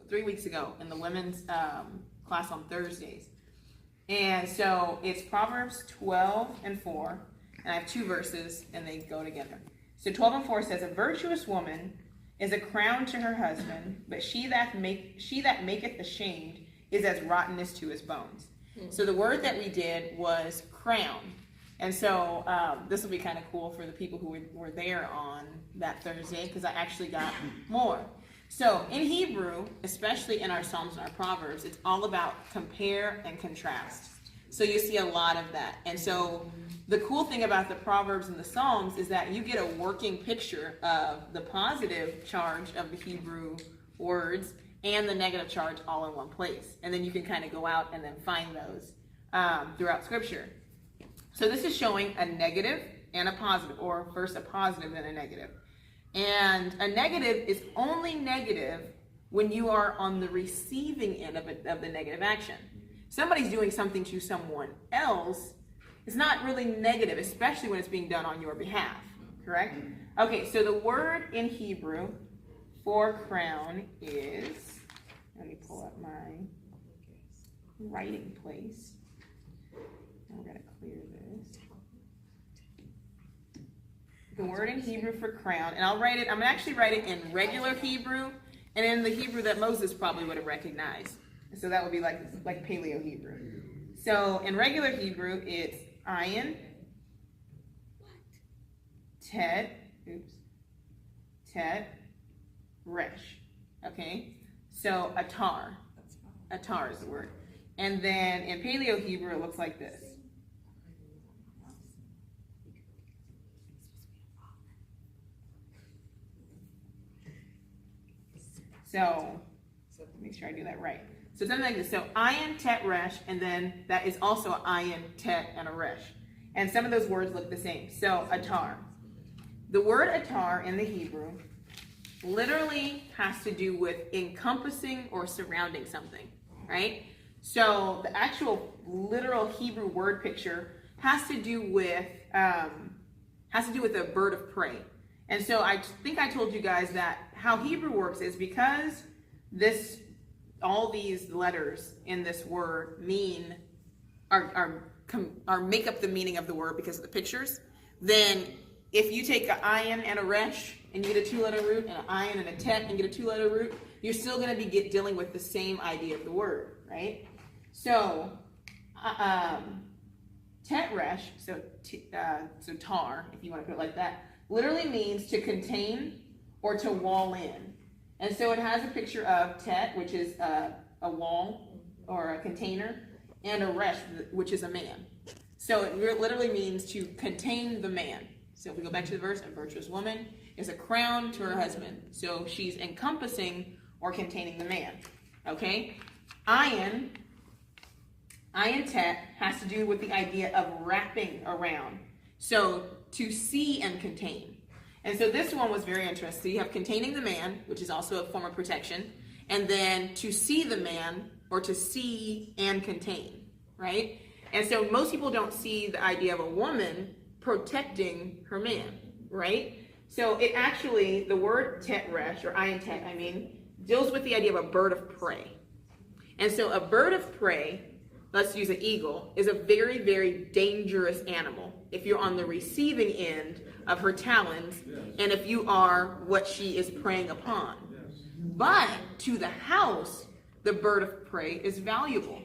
3 weeks ago in the women's class on Thursdays. And so it's Proverbs 12 and 4, and I have 2 verses, and they go together. So 12 and 4 says, "A virtuous woman is a crown to her husband, but she that maketh ashamed is as rottenness to his bones." So the word that we did was crown. And so this will be kind of cool for the people who were there on that Thursday, because I actually got more. So in Hebrew, especially in our Psalms and our Proverbs, it's all about compare and contrast. So you see a lot of that. And so the cool thing about the Proverbs and the Psalms is that you get a working picture of the positive charge of the Hebrew words and the negative charge all in one place. And then you can kind of go out and then find those throughout Scripture. So this is showing a negative and a positive, or first a positive and a negative. And a negative is only negative when you are on the receiving end of the negative action. Somebody's doing something to someone else, it's not really negative, especially when it's being done on your behalf, correct? Okay, so the word in Hebrew for crown is, let me pull up my writing place. We're going to clear this. The word in Hebrew for crown, and I'm going to actually write it in regular Hebrew and in the Hebrew that Moses probably would have recognized. So that would be like Paleo Hebrew. So in regular Hebrew, it's ayin, tet, resh. Okay? So atar. Atar is the word. And then in Paleo Hebrew, it looks like this. So make sure I do that right. So something like this. So ayin, tet, resh, and then that is also ayin, tet, and a resh. And some of those words look the same. So atar. The word atar in the Hebrew literally has to do with encompassing or surrounding something, right? So the actual literal Hebrew word picture has to do with a bird of prey. And so I think I told you guys that how Hebrew works is because all these letters in this word make up the meaning of the word because of the pictures. Then if you take an ayin and a resh and you get a 2-letter root, and an ayin and a tet and get a 2-letter root, you're still going to be dealing with the same idea of the word, right? So tet resh, so tar, if you want to put it like that, literally means to contain or to wall in. And so it has a picture of tet, which is a wall or a container, and a resh, which is a man. So it literally means to contain the man. So if we go back to the verse, a virtuous woman is a crown to her husband. So she's encompassing or containing the man. Okay? Ayin tet has to do with the idea of wrapping around. So to see and contain. And so this one was very interesting. So you have containing the man, which is also a form of protection, and then to see the man, or to see and contain, right? And so most people don't see the idea of a woman protecting her man, right? So it actually, the word tet resh, or ayin tet, deals with the idea of a bird of prey. And so a bird of prey, let's use an eagle, is a very, very dangerous animal if you're on the receiving end of her talons, and if you are what she is preying upon. But to the house, the bird of prey is valuable,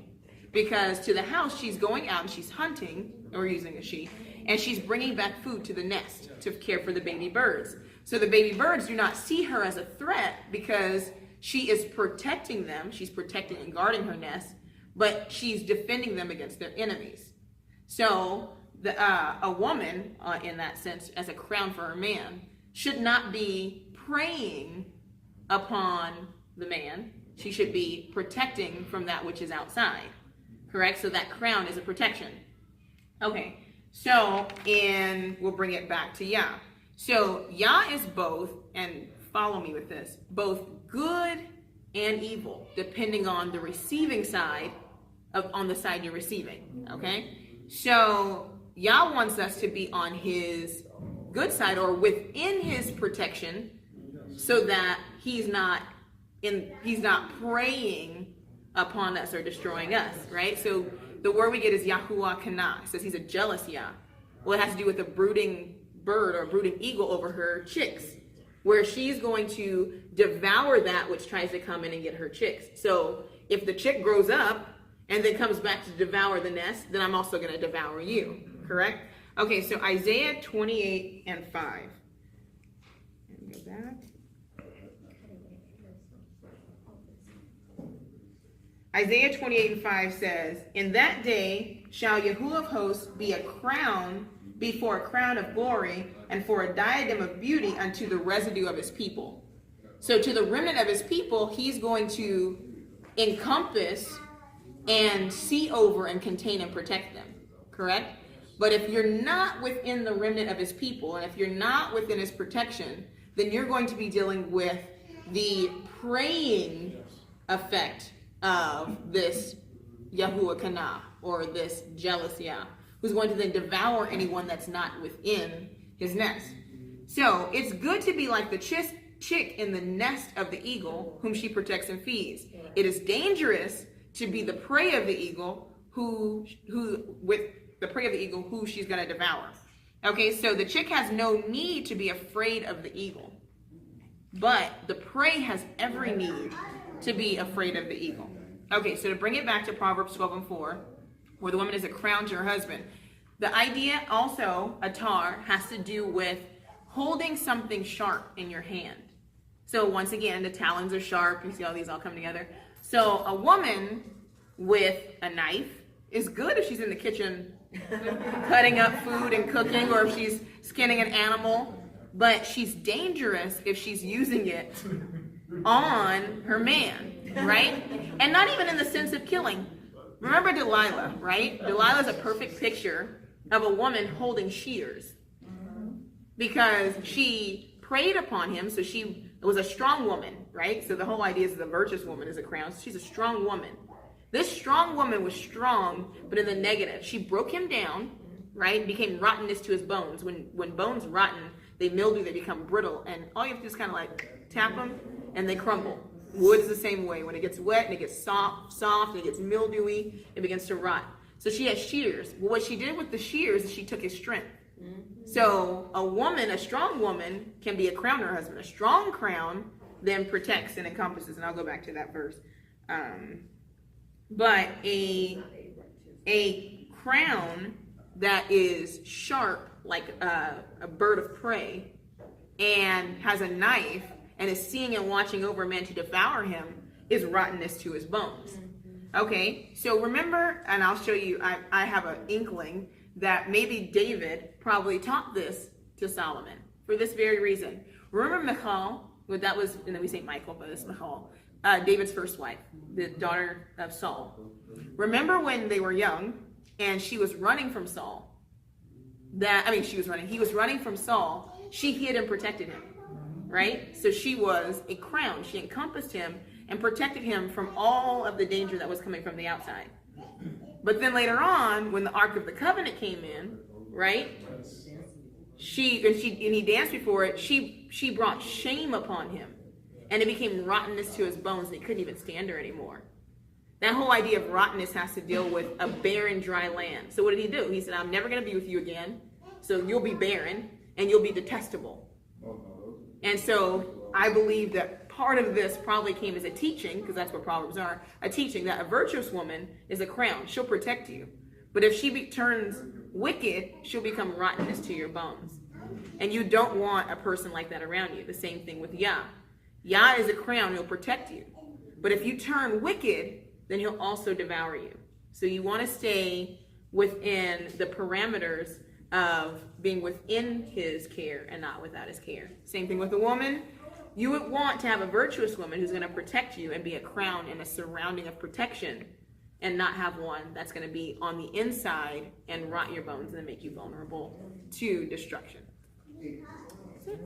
because to the house, she's going out and she's hunting, or using a she, and she's bringing back food to the nest to care for the baby birds. So the baby birds do not see her as a threat because she is protecting them. She's protecting and guarding her nest, but she's defending them against their enemies. So a woman, in that sense, as a crown for her man, should not be preying upon the man. She should be protecting from that which is outside. Correct? So that crown is a protection. Okay. So, and we'll bring it back to Yah. So Yah is both, and follow me with this, both good and evil, depending on the receiving side, on the side you're receiving. Okay? So Yah wants us to be on his good side, or within his protection, so that he's not he's not preying upon us or destroying us, right? So the word we get is Yahuwah Kana. It says he's a jealous Yah. Well, it has to do with a brooding bird or a brooding eagle over her chicks, where she's going to devour that which tries to come in and get her chicks. So if the chick grows up and then comes back to devour the nest, then I'm also going to devour you, correct? Okay, so Isaiah 28 and 5. Let me go back. Isaiah 28 and 5 says, in that day shall Yahuwah of hosts be a crown before a crown of glory, and for a diadem of beauty unto the residue of his people. So to the remnant of his people, he's going to encompass and see over and contain and protect them, correct? But if you're not within the remnant of his people, and if you're not within his protection, then you're going to be dealing with the preying effect of this Yahuwah Kana, or this jealous Yah, who's going to then devour anyone that's not within his nest. So it's good to be like the chick in the nest of the eagle, whom she protects and feeds. It is dangerous to be the prey of the eagle, who she's going to devour. Okay, so the chick has no need to be afraid of the eagle, but the prey has every need to be afraid of the eagle. Okay, so to bring it back to Proverbs 12 and 4, where the woman is a crown to her husband, the idea also, atar, has to do with holding something sharp in your hand. So once again, the talons are sharp. You see all these all come together. So a woman with a knife is good if she's in the kitchen cutting up food and cooking, or if she's skinning an animal, but she's dangerous if she's using it on her man, right? And not even in the sense of killing. Remember Delilah, right? Delilah's a perfect picture of a woman holding shears, because she preyed upon him. So she was a strong woman, right? So the whole idea is the virtuous woman is a crown. So she's a strong woman. This strong woman was strong, but in the negative. She broke him down, right? Became rottenness to his bones. When bones rotten, they mildew, they become brittle, and all you have to do is kind of like tap them, and they crumble. Wood is the same way. When it gets wet and it gets soft and it gets mildewy, it begins to rot. So she has shears. Well, what she did with the shears is she took his strength. So a woman, a strong woman, can be a crown to her husband. A strong crown then protects and encompasses, and I'll go back to that verse. But a crown that is sharp, like a bird of prey, and has a knife, and is seeing and watching over a man to devour him, is rottenness to his bones. Okay, so remember, and I'll show you, I have an inkling that maybe David probably taught this to Solomon for this very reason. Remember Michal? Well, that was, and then we say Michael, but it's Michal, David's first wife, the daughter of Saul. Remember when they were young and she was running from Saul? He was running from Saul. She hid and protected him, right? So she was a crown. She encompassed him and protected him from all of the danger that was coming from the outside. But then later on, when the Ark of the Covenant came in, right? And he danced before it. She brought shame upon him, and it became rottenness to his bones. And he couldn't even stand her anymore. That whole idea of rottenness has to deal with a barren, dry land. So what did he do? He said, "I'm never going to be with you again. So you'll be barren and you'll be detestable." And so I believe that part of this probably came as a teaching, because that's what Proverbs are, a teaching that a virtuous woman is a crown. She'll protect you. But if she turns wicked, she'll become rottenness to your bones. And you don't want a person like that around you. The same thing with Yah. Yah is a crown. He'll protect you. But if you turn wicked, then he'll also devour you. So you want to stay within the parameters of being within his care and not without his care. Same thing with a woman. You would want to have a virtuous woman who's going to protect you and be a crown and a surrounding of protection, and not have one that's going to be on the inside and rot your bones and make you vulnerable to destruction. That's it.